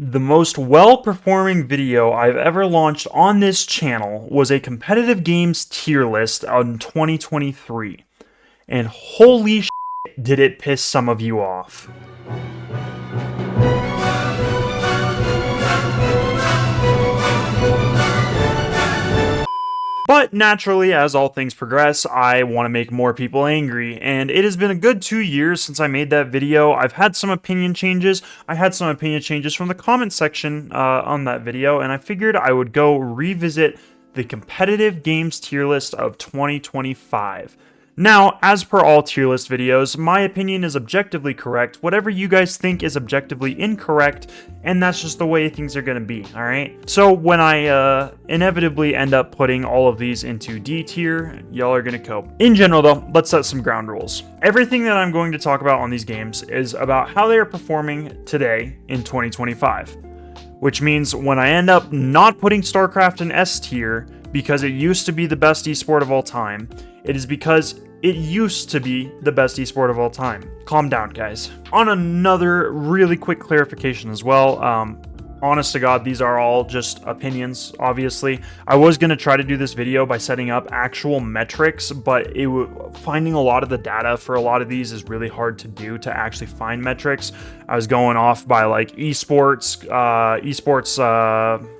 The most well-performing video I've ever launched on this channel was a competitive games tier list on 2023. And holy shit, did it piss some of you off. But naturally, as all things progress, I want to make more people angry, and it has been a good 2 years since I made that video. I've had some opinion changes. I had some opinion changes from the comment section on that video, and I figured I would go revisit the competitive games tier list of 2025. Now, as per all tier list videos, my opinion is objectively correct. Whatever you guys think is objectively incorrect, and that's just the way things are going to be, alright? So when I inevitably end up putting all of these into D tier, y'all are going to cope. In general though, let's set some ground rules. Everything that I'm going to talk about on these games is about how they are performing today in 2025. Which means when I end up not putting Starcraft in S tier because it used to be the best esport of all time, it is because it used to be the best esport of all time. Calm down, guys. On another really quick clarification as well, honest to God, these are all just opinions, obviously. I was going to try to do this video by setting up actual metrics, but finding a lot of the data for a lot of these is really hard to do to actually find metrics. I was going off by like esports,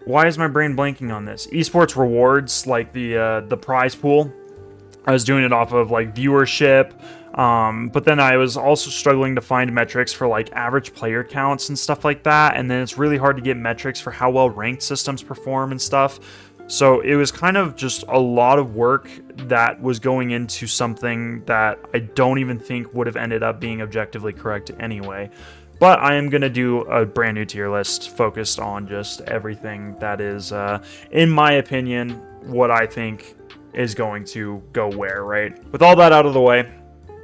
why is my brain blanking on this? Esports rewards, like the prize pool. I was doing it off of like viewership, but then I was also struggling to find metrics for like average player counts and stuff like that, and then it's really hard to get metrics for how well ranked systems perform and stuff. So it was kind of just a lot of work that was going into something that I don't even think would have ended up being objectively correct anyway. But I am going to do a brand new tier list focused on just everything that is, in my opinion, what I think is going to go where, right? With all that out of the way,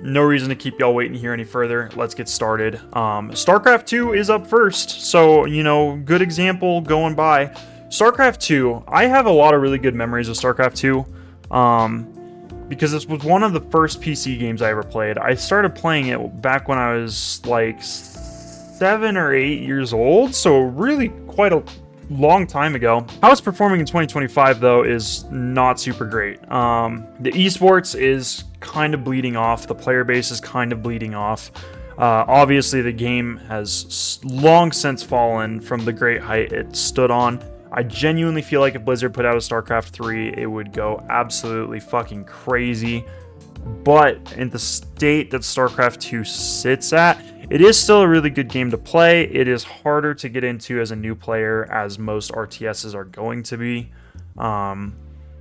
no reason to keep y'all waiting here any further. Let's get started. StarCraft 2 is up first, so, you know, good example going by. StarCraft 2, I have a lot of really good memories of StarCraft 2, because this was one of the first PC games I ever played. I started playing it back when I was like 7 or 8 years old, so really quite a long time ago. How it's performing in 2025 though is not super great. The esports is kind of bleeding off. The player base is kind of bleeding off. Obviously the game has long since fallen from the great height it stood on. I genuinely feel like if Blizzard put out a StarCraft 3, it would go absolutely fucking crazy. But in the state that StarCraft 2 sits at, it is still a really good game to play. It is harder to get into as a new player, as most RTSs are going to be.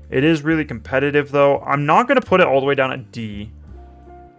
It is really competitive, though. I'm not going to put it all the way down at D.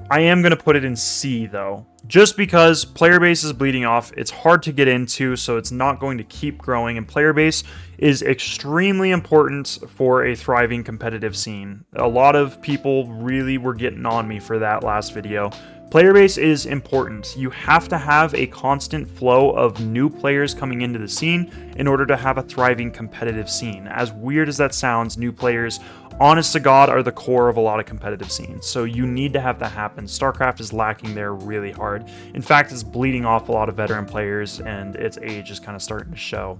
I am going to put it in C, though. Just because player base is bleeding off, it's hard to get into, so it's not going to keep growing, and player base is extremely important for a thriving competitive scene. A lot of people really were getting on me for that last video. Player base is important. You have to have a constant flow of new players coming into the scene in order to have a thriving competitive scene. As weird as that sounds, new players, honest to God, are the core of a lot of competitive scenes. So you need to have that happen. StarCraft is lacking there really hard. In fact, it's bleeding off a lot of veteran players, and its age is kind of starting to show.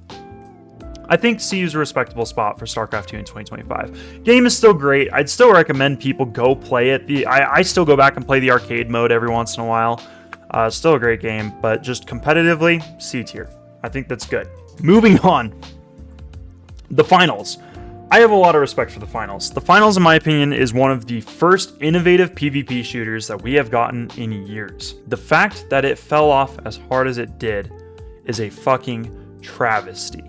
I think C is a respectable spot for StarCraft 2 in 2025. Game is still great. I'd still recommend people go play it. I still go back and play the arcade mode every once in a while. Still a great game, but just competitively, C tier. I think that's good. Moving on. The finals. I have a lot of respect for the finals. The finals, in my opinion, is one of the first innovative PvP shooters that we have gotten in years. The fact that it fell off as hard as it did is a fucking travesty.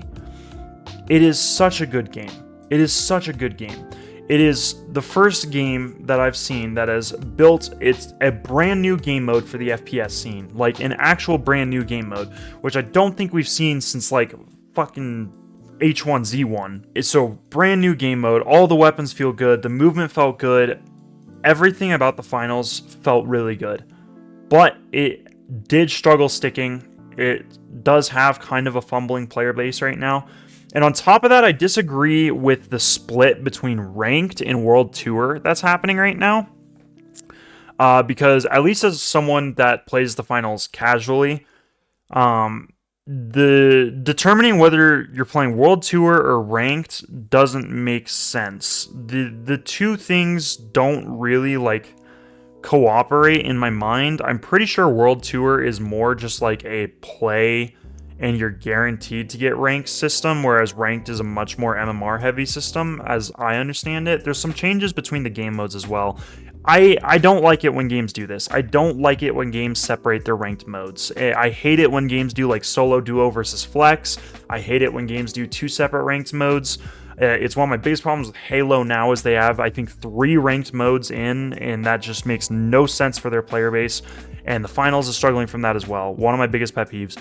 It is such a good game. It is such a good game. It is the first game that I've seen that has built a brand new game mode for the FPS scene. Like an actual brand new game mode, which I don't think we've seen since like fucking H1Z1. It's so brand new game mode. All the weapons feel good. The movement felt good. Everything about the finals felt really good. But it did struggle sticking. It does have kind of a fumbling player base right now. And on top of that, I disagree with the split between ranked and world tour that's happening right now. Because at least as someone that plays the finals casually, the determining whether you're playing World Tour or ranked doesn't make sense. The two things don't really like cooperate in my mind. I'm pretty sure World Tour is more just like a play and you're guaranteed to get ranked system, whereas ranked is a much more MMR heavy system, as I understand it. There's some changes between the game modes as well. I don't like it when games do this. I don't like it when games separate their ranked modes. I hate it when games do like solo, duo versus flex. I hate it when games do two separate ranked modes. It's one of my biggest problems with Halo now is they have, I think, 3 ranked modes in, and that just makes no sense for their player base. And the finals is struggling from that as well. One of my biggest pet peeves.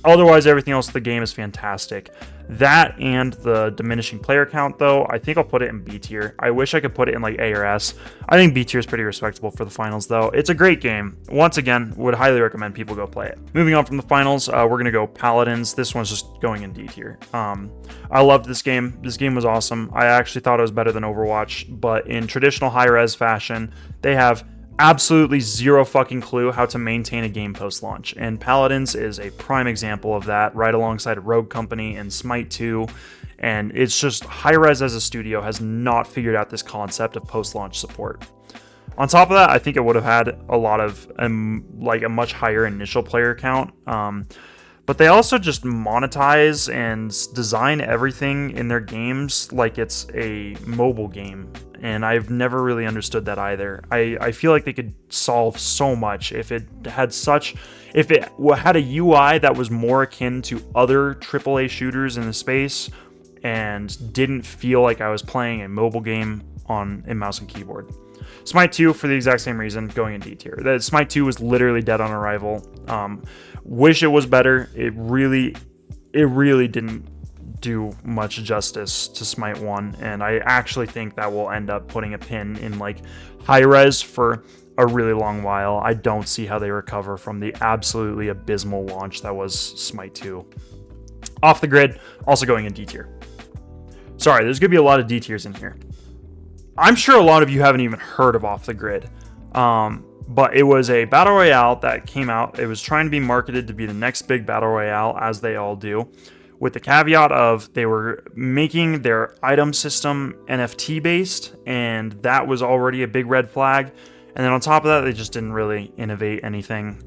Otherwise, everything else in the game is fantastic. That and the diminishing player count, though, I think I'll put it in B tier. I wish I could put it in like A or S. I think B tier is pretty respectable for the finals, though. It's a great game. Once again, would highly recommend people go play it. Moving on from the finals, we're going to go Paladins. This one's just going in D tier. I loved this game. This game was awesome. I actually thought it was better than Overwatch, but in traditional high-res fashion, they have absolutely zero fucking clue how to maintain a game post-launch, and Paladins is a prime example of that, right alongside Rogue Company and Smite 2, and it's just Hi-Rez as a studio has not figured out this concept of post-launch support. On top of that, I think it would have had a lot of, like a much higher initial player count, but they also just monetize and design everything in their games like it's a mobile game. And I've never really understood that either. I feel like they could solve so much if it had a UI that was more akin to other AAA shooters in the space and didn't feel like I was playing a mobile game on a mouse and keyboard. Smite 2, for the exact same reason, going in D tier. That Smite 2 was literally dead on arrival. Wish it was better. It really didn't do much justice to Smite 1, and I actually think that will end up putting a pin in like high-res for a really long while. I don't see how they recover from the absolutely abysmal launch that was Smite 2. Off the Grid, also going in D tier. Sorry, there's going to be a lot of D tiers in here. I'm sure a lot of you haven't even heard of Off the Grid, but it was a battle royale that came out. It was trying to be marketed to be the next big battle royale, as they all do, with the caveat of they were making their item system NFT based, and that was already a big red flag. And then on top of that, they just didn't really innovate anything.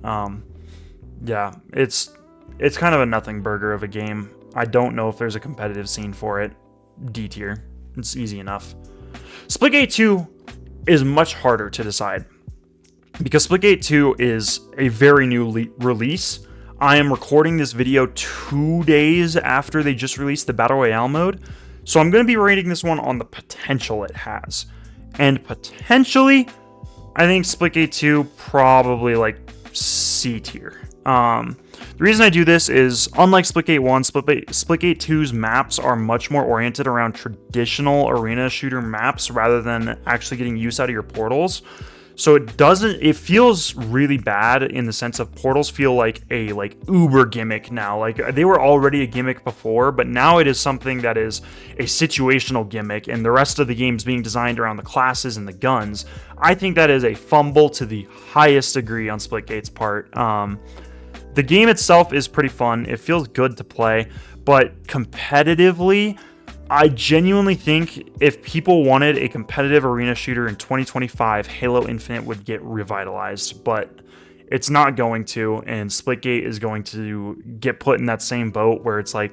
Yeah, it's kind of a nothing burger of a game. I don't know if there's a competitive scene for it. D tier. It's easy enough. Splitgate 2 is much harder to decide, because Splitgate 2 is a very new release. I am recording this video 2 days after they just released the Battle Royale mode, so I'm going to be rating this one on the potential it has. And potentially, I think Splitgate 2 probably like C tier. The reason I do this is, unlike Splitgate 1, Splitgate 2's maps are much more oriented around traditional arena shooter maps rather than actually getting use out of your portals. So it feels really bad in the sense of portals feel like a uber gimmick now. Like they were already a gimmick before, but now it is something that is a situational gimmick, and the rest of the game's being designed around the classes and the guns. I think that is a fumble to the highest degree on Splitgate's part. The game itself is pretty fun. It feels good to play, but competitively, I genuinely think if people wanted a competitive arena shooter in 2025, Halo Infinite would get revitalized, but it's not going to, and Splitgate is going to get put in that same boat where it's like,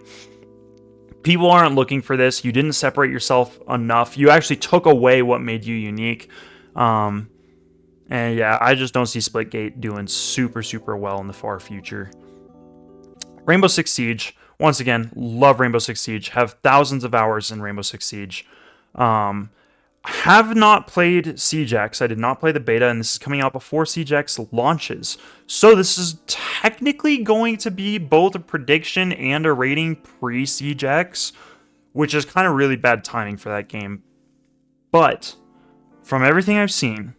people aren't looking for this. You didn't separate yourself enough. You actually took away what made you unique. And yeah, I just don't see Splitgate doing super, super well in the far future. Rainbow Six Siege. Once again, love Rainbow Six Siege. Have thousands of hours in Rainbow Six Siege. Have not played Siege X. I did not play the beta, and this is coming out before Siege X launches. So this is technically going to be both a prediction and a rating pre-Siege X, which is kind of really bad timing for that game. But from everything I've seen,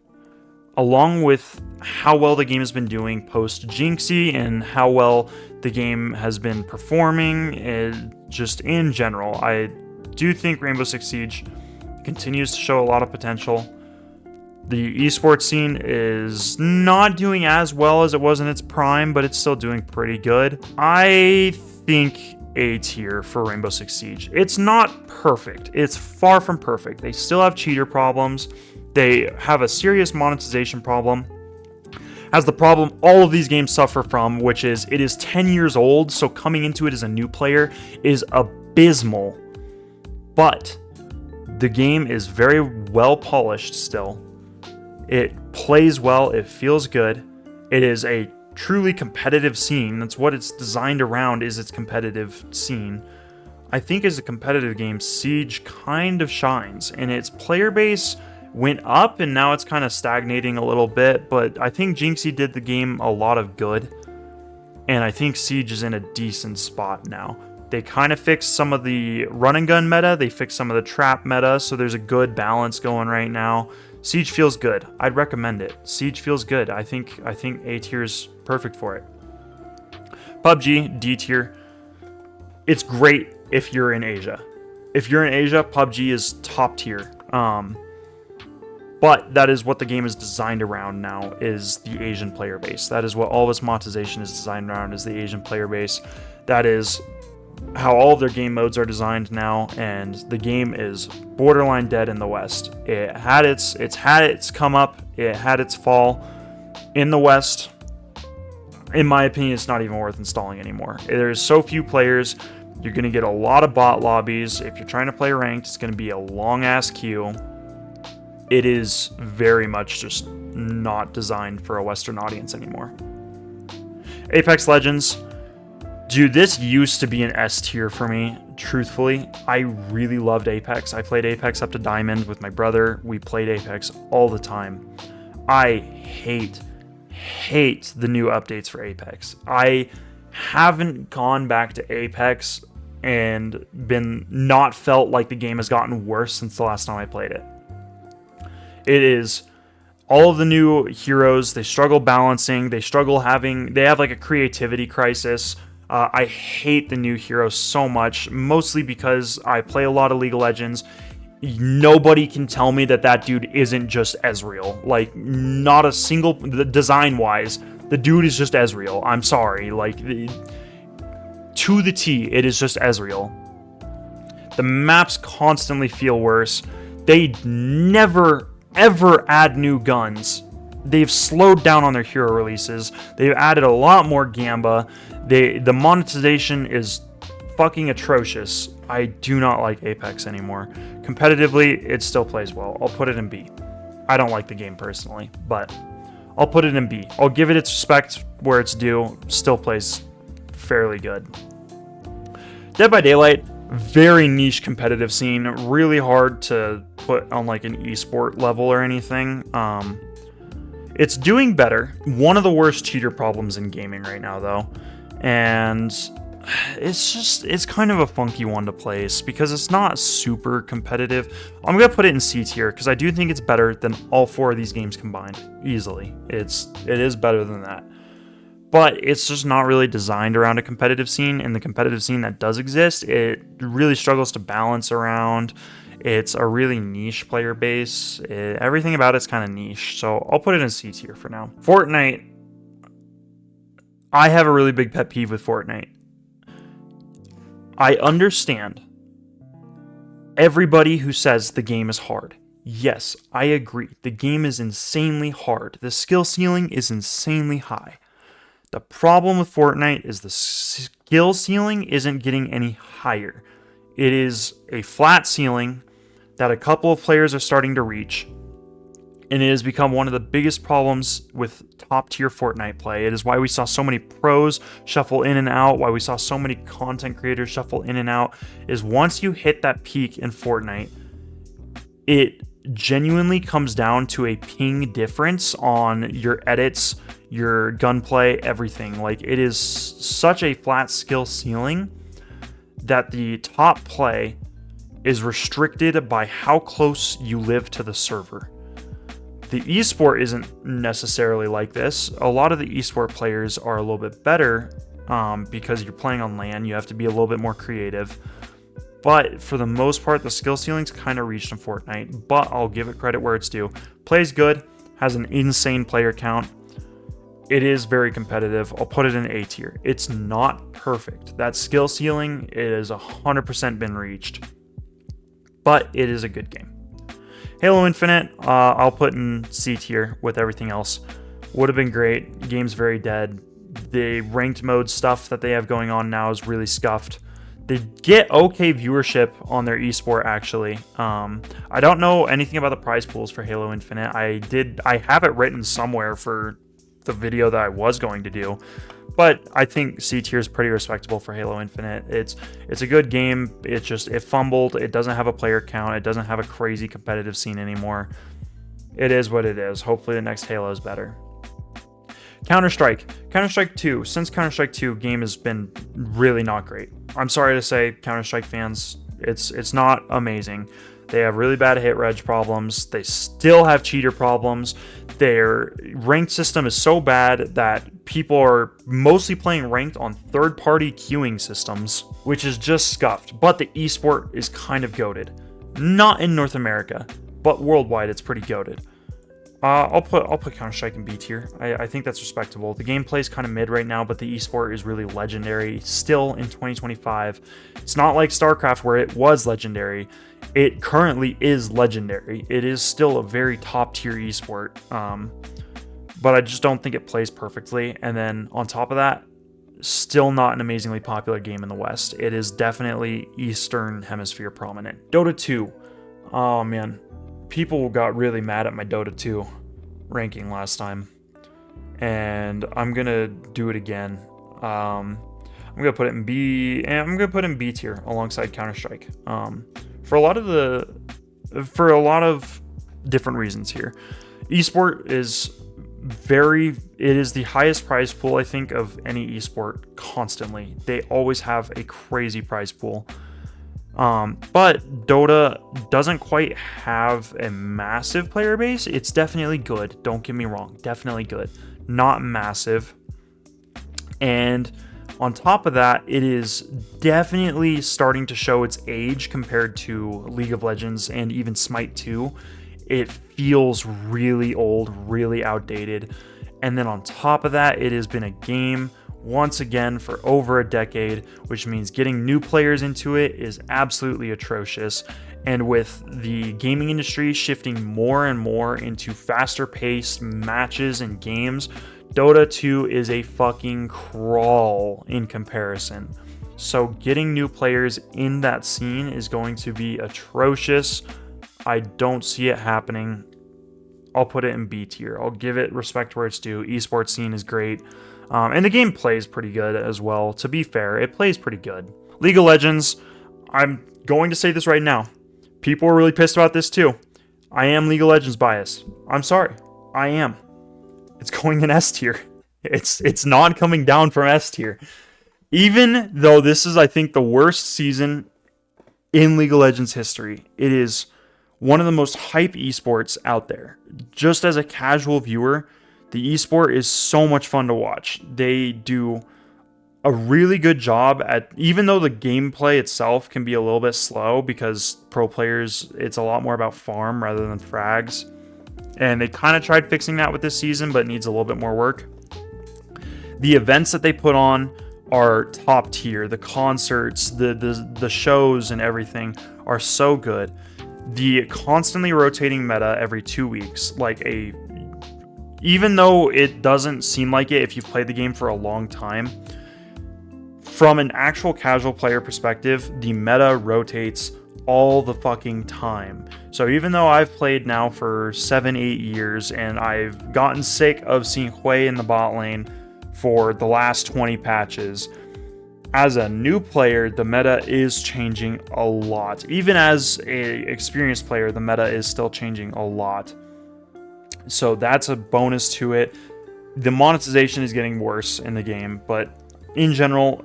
along with how well the game has been doing post-Jinxie and how well the game has been performing, just in general, I do think Rainbow Six Siege continues to show a lot of potential. The esports scene is not doing as well as it was in its prime, but it's still doing pretty good. I think A tier for Rainbow Six Siege. It's not perfect. It's far from perfect. They still have cheater problems. They have a serious monetization problem. Has the problem all of these games suffer from, which is it is 10 years old, so coming into it as a new player is abysmal. But the game is very well polished still. It plays well, it feels good. It is a truly competitive scene. That's what it's designed around, is its competitive scene. I think as a competitive game, Siege kind of shines, and its player base went up and now it's kind of stagnating a little bit, but I think Jinxie did the game a lot of good, and I think Siege is in a decent spot now. They kind of fixed some of the run and gun meta, they fixed some of the trap meta, so there's a good balance going right now. Siege feels good. I'd recommend it. Siege feels good. I think A tier is perfect for it. PUBG, D tier. It's great if you're in Asia. If you're in Asia, PUBG is top tier. But that is what the game is designed around now, is the Asian player base. That is what all of its monetization is designed around, is the Asian player base. That is how all of their game modes are designed now, and the game is borderline dead in the West. It's had its come up, it had its fall. In the West, in my opinion, it's not even worth installing anymore. There's so few players, you're going to get a lot of bot lobbies. If you're trying to play ranked, it's going to be a long-ass queue. It is very much just not designed for a Western audience anymore. Apex Legends. Dude, this used to be an S tier for me, truthfully. I really loved Apex. I played Apex up to Diamond with my brother. We played Apex all the time. I hate the new updates for Apex. I haven't gone back to Apex and not felt like the game has gotten worse since the last time I played it. It is all of the new heroes, they struggle balancing, they have like a creativity crisis. I hate the new heroes so much, mostly because I play a lot of League of Legends. Nobody can tell me that dude isn't just Ezreal. Like, not a single, design-wise, the dude is just Ezreal. I'm sorry. Like, to the T, it is just Ezreal. The maps constantly feel worse. They never ever add new guns. They've slowed down on their hero releases. They've added a lot more Gamba. The monetization is fucking atrocious. I do not like Apex anymore. Competitively, it still plays well. I'll put it in B. I don't like the game personally, but I'll put it in B. I'll give it its respect where it's due. Still plays fairly good. Dead by Daylight, very niche competitive scene. Really hard to put on like an esport level or anything. It's doing better. One of the worst cheater problems in gaming right now, though. And it's kind of a funky one to place because it's not super competitive. I'm going to put it in C tier because I do think it's better than all four of these games combined. Easily. It is better than that. But it's just not really designed around a competitive scene, and the competitive scene that does exist, it really struggles to balance around. It's a really niche player base. Everything about it's kind of niche, so I'll put it in C tier for now. Fortnite. I have a really big pet peeve with Fortnite. I understand everybody who says the game is hard. Yes, I agree. The game is insanely hard. The skill ceiling is insanely high. The problem with Fortnite is the skill ceiling isn't getting any higher. It is a flat ceiling that a couple of players are starting to reach, and it has become one of the biggest problems with top-tier Fortnite play. It is why we saw so many pros shuffle in and out, why we saw so many content creators shuffle in and out, is once you hit that peak in Fortnite, it genuinely comes down to a ping difference on your edits, your gunplay, everything. Like, it is such a flat skill ceiling that the top play is restricted by how close you live to the server. The esport isn't necessarily like this. A lot of the esport players are a little bit better because you're playing on LAN. You have to be a little bit more creative. But for the most part, the skill ceiling's kind of reached in Fortnite. But I'll give it credit where it's due. Plays good, has an insane player count. It is very competitive. I'll put it in A tier. It's not perfect. That skill ceiling is 100% been reached, but it is a good game. Halo Infinite, I'll put in C tier with everything else. Would have been great. Game's very dead. The ranked mode stuff that they have going on now is really scuffed. They get okay viewership on their esport, actually. I don't know anything about the prize pools for Halo Infinite. I have it written somewhere for the video that I was going to do, but I think C tier is pretty respectable for Halo Infinite. It's a good game. It fumbled. It doesn't have a player count. It doesn't have a crazy competitive scene anymore. It is what it is. Hopefully the next Halo is better. Counter-Strike 2. Since Counter-Strike 2, game has been really not great. I'm sorry to say, Counter-Strike fans, it's not amazing. They have really bad hit reg problems. They still have cheater problems. Their ranked system is so bad that people are mostly playing ranked on third-party queuing systems, which is just scuffed. But the esport is kind of goated. Not in North America, but worldwide it's pretty goated. I'll put Counter-Strike in B tier. I think that's respectable. The gameplay is kind of mid right now, but the esport is really legendary. Still in 2025. It's not like Starcraft where it was legendary. It currently is legendary. It is still a very top tier esport. But I just don't think it plays perfectly. And then on top of that, still not an amazingly popular game in the West. It is definitely Eastern Hemisphere prominent. Dota 2. Oh man. People got really mad at my Dota 2 ranking last time, and I'm gonna do it again. I'm gonna put it in B, and I'm gonna put it in B tier alongside Counter-Strike. For a lot of different reasons here. Esport is it is the highest prize pool, I think, of any esport constantly. They always have a crazy prize pool. But Dota doesn't quite have a massive player base. It's definitely good. Don't get me wrong. Definitely good. Not massive. And on top of that, it is definitely starting to show its age compared to League of Legends and even Smite 2. It feels really old, really outdated. And then on top of that, it has been a game once again for over a decade, which means getting new players into it is absolutely atrocious. And with the gaming industry shifting more and more into faster paced matches and games, Dota 2 is a fucking crawl in comparison. So getting new players in that scene is going to be atrocious. I don't see it happening. I'll put it in B tier. I'll give it respect where it's due. Esports scene is great. And the game plays pretty good as well. To be fair, it plays pretty good. League of Legends, I'm going to say this right now. People are really pissed about this too. I am League of Legends biased. I'm sorry. I am. It's going in S tier. It's not coming down from S tier. Even though this is, I think, the worst season in League of Legends history, it is one of the most hype esports out there. Just as a casual viewer, the esport is so much fun to watch. They do a really good job at, even though the gameplay itself can be a little bit slow because pro players, it's a lot more about farm rather than frags. And they kind of tried fixing that with this season, but it needs a little bit more work. The events that they put on are top tier. The concerts, the shows and everything are so good. The constantly rotating meta every 2 weeks, even though it doesn't seem like it if you've played the game for a long time, from an actual casual player perspective, the meta rotates all the fucking time. So even though I've played now for 7-8 years and I've gotten sick of seeing Hui in the bot lane for the last 20 patches, as a new player, the meta is changing a lot. Even as an experienced player, the meta is still changing a lot. So that's a bonus to it. The monetization is getting worse in the game, but in general,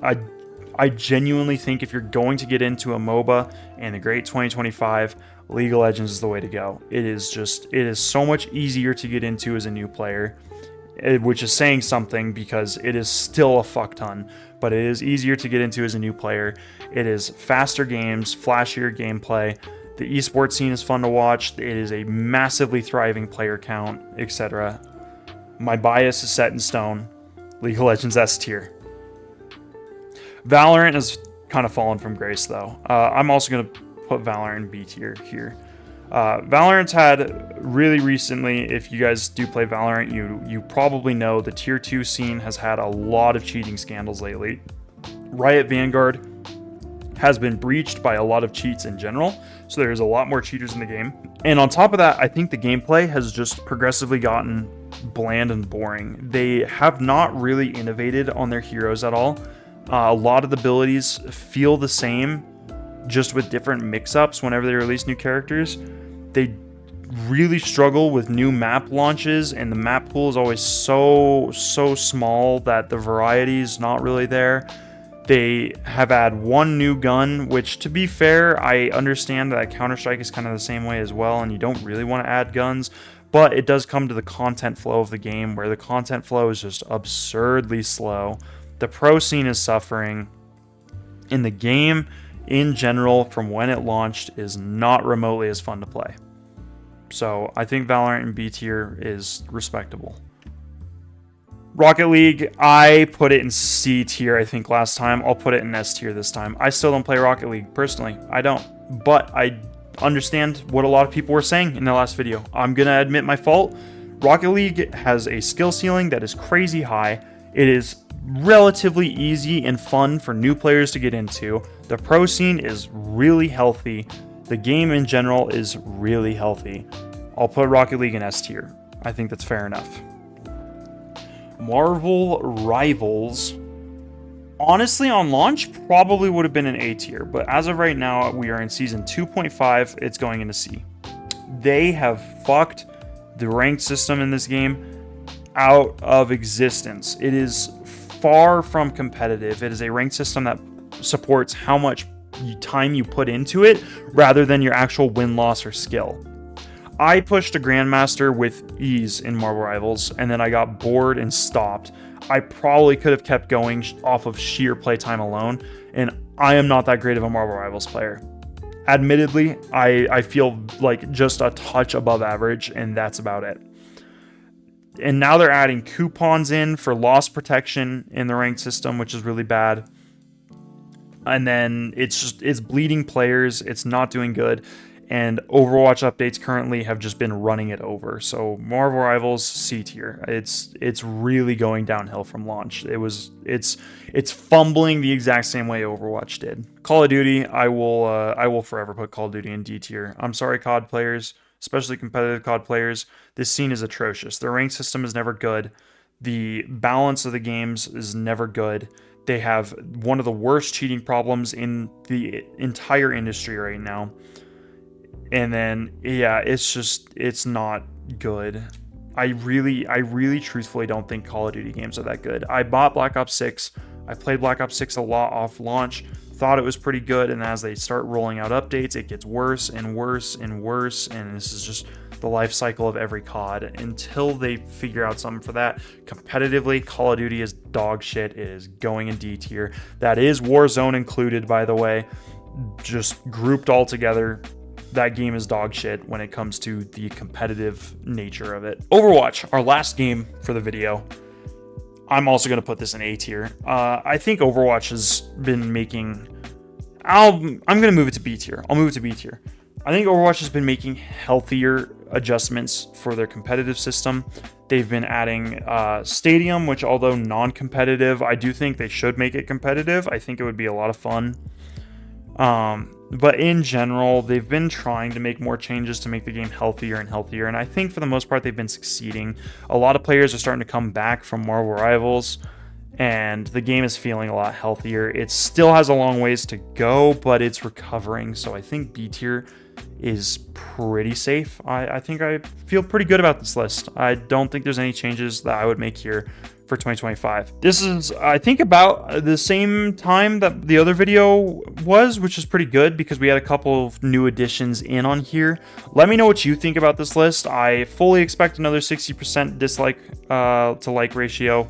I genuinely think if you're going to get into a MOBA and the great 2025, League of Legends is the way to go. It is so much easier to get into as a new player, which is saying something because it is still a fuck ton, but it is easier to get into as a new player. It is faster games, flashier gameplay. The esports scene is fun to watch. It is a massively thriving player count, etc. my bias is set in stone. League of Legends S tier. Valorant has kind of fallen from grace, though. I'm also going to put Valorant in B tier here. Valorant's had really recently, if you guys do play Valorant, you probably know the tier 2 scene has had a lot of cheating scandals lately. Riot Vanguard has been breached by a lot of cheats in general, so there's a lot more cheaters in the game. And on top of that, I think the gameplay has just progressively gotten bland and boring. They have not really innovated on their heroes at all. A lot of the abilities feel the same, just with different mix-ups whenever they release new characters. They really struggle with new map launches, and the map pool is always so small that the variety is not really there. They have had one new gun, which, to be fair, I understand that Counter-Strike is kind of the same way as well, and you don't really want to add guns, but it does come to the content flow of the game, where the content flow is just absurdly slow. The pro scene is suffering, and the game in general, from when it launched, is not remotely as fun to play. So I think Valorant in B tier is respectable. Rocket League, I put it in C tier, I think, last time. I'll put it in S tier this time. I still don't play Rocket League, personally. I don't. But I understand what a lot of people were saying in the last video. I'm going to admit my fault. Rocket League has a skill ceiling that is crazy high. It is relatively easy and fun for new players to get into. The pro scene is really healthy. The game in general is really healthy. I'll put Rocket League in S tier. I think that's fair enough. Marvel Rivals, honestly, on launch, probably would have been an A tier, but as of right now, we are in season 2.5, it's going into C. They have fucked the ranked system in this game out of existence. It is far from competitive. It is a ranked system that supports how much time you put into it, rather than your actual win-loss or skill. I pushed a Grandmaster with ease in Marvel Rivals, and then I got bored and stopped. I probably could have kept going off of sheer playtime alone, and I am not that great of a Marvel Rivals player. Admittedly, I feel like just a touch above average, and that's about it. And now they're adding coupons in for loss protection in the ranked system, which is really bad. And then it's bleeding players, it's not doing good. And Overwatch updates currently have just been running it over. So Marvel Rivals C tier. It's really going downhill from launch. It's fumbling the exact same way Overwatch did. Call of Duty, I will forever put Call of Duty in D tier. I'm sorry, COD players, especially competitive COD players. This scene is atrocious. The rank system is never good. The balance of the games is never good. They have one of the worst cheating problems in the entire industry right now. And then, yeah, it's not good. I really truthfully don't think Call of Duty games are that good. I bought Black Ops 6. I played Black Ops 6 a lot off launch. Thought it was pretty good. And as they start rolling out updates, it gets worse and worse and worse. And this is just the life cycle of every COD. Until they figure out something for that. Competitively, Call of Duty is dog shit. It is going in D tier. That is Warzone included, by the way. Just grouped all together. That game is dog shit when it comes to the competitive nature of it. Overwatch, our last game for the video. I'm also going to put this in A tier. I think Overwatch has been making... I'm going to move it to B tier. I'll move it to B tier. I think Overwatch has been making healthier adjustments for their competitive system. They've been adding Stadium, which, although non-competitive, I do think they should make it competitive. I think it would be a lot of fun. But in general, they've been trying to make more changes to make the game healthier and healthier, and I think for the most part they've been succeeding. A lot of players are starting to come back from Marvel Rivals, and the game is feeling a lot healthier. It still has a long ways to go, but it's recovering, so I think B tier is pretty safe. I think I feel pretty good about this list. I don't think there's any changes that I would make here for 2025. This is, I think, about the same time that the other video was, which is pretty good because we had a couple of new additions in on here. Let me know what you think about this list. I fully expect another 60% dislike to like ratio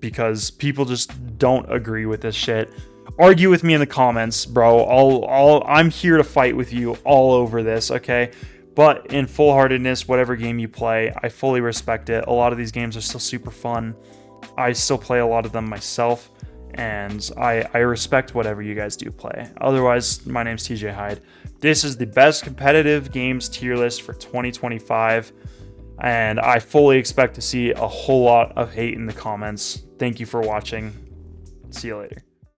because people just don't agree with this shit. Argue with me in the comments, bro. I'm here to fight with you all over this, okay? But in full heartedness, whatever game you play, I fully respect it. A lot of these games are still super fun. I still play a lot of them myself, and I respect whatever you guys do play. Otherwise, my name's TJ Hyde. This is the best competitive games tier list for 2025, and I fully expect to see a whole lot of hate in the comments. Thank you for watching. See you later.